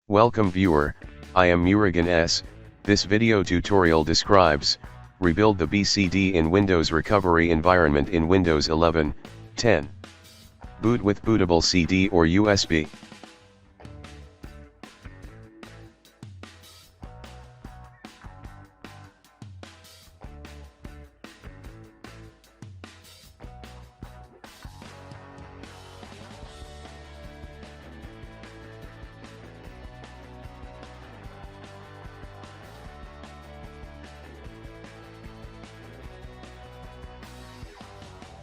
Welcome viewer, I am Murugan S. This video tutorial describes, rebuild the BCD in Windows recovery environment in Windows 11, 10. Boot with bootable CD or USB.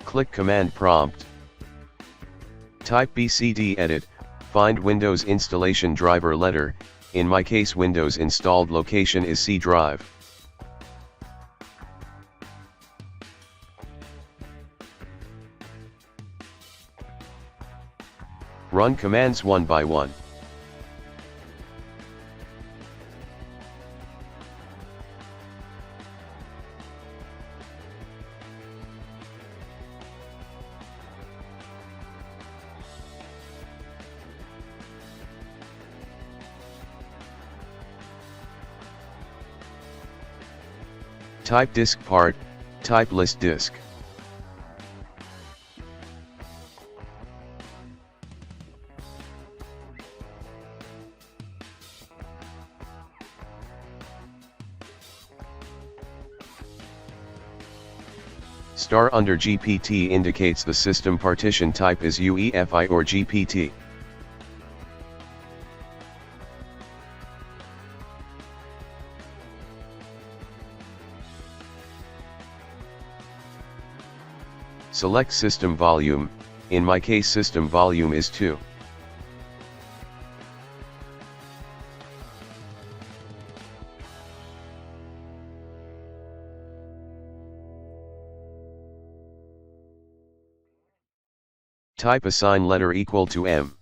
Click Command Prompt. Type BCD edit, find Windows installation driver letter, in my case Windows installed location is C drive. Run commands one by one. Type disk part, type list disk. Star under GPT indicates the system partition type is UEFI or GPT. Select system volume, in my case system volume is 2. Type assign letter equal to M.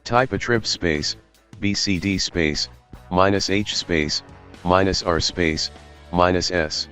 Type attrib space, BCD space, -H space, -R space, -S.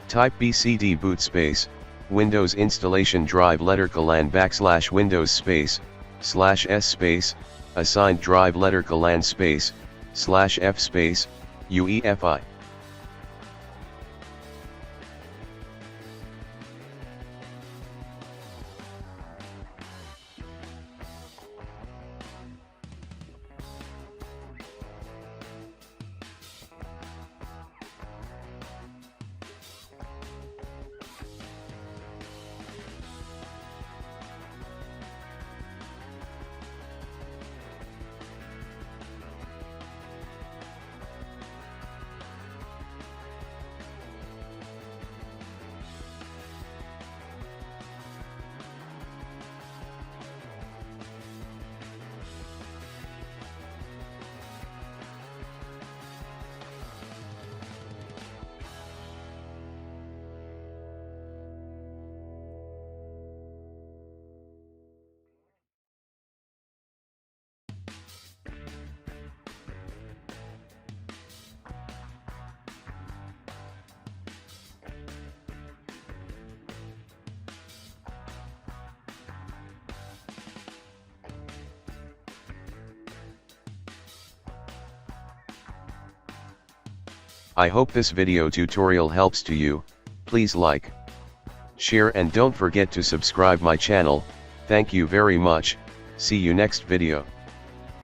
Type BCD boot space, Windows installation drive letter colon / Windows space, /S space, assigned drive letter colon space, /F space, UEFI. I hope this video tutorial helps to you. Please like, share and don't forget to subscribe my channel. Thank you very much. See you next video.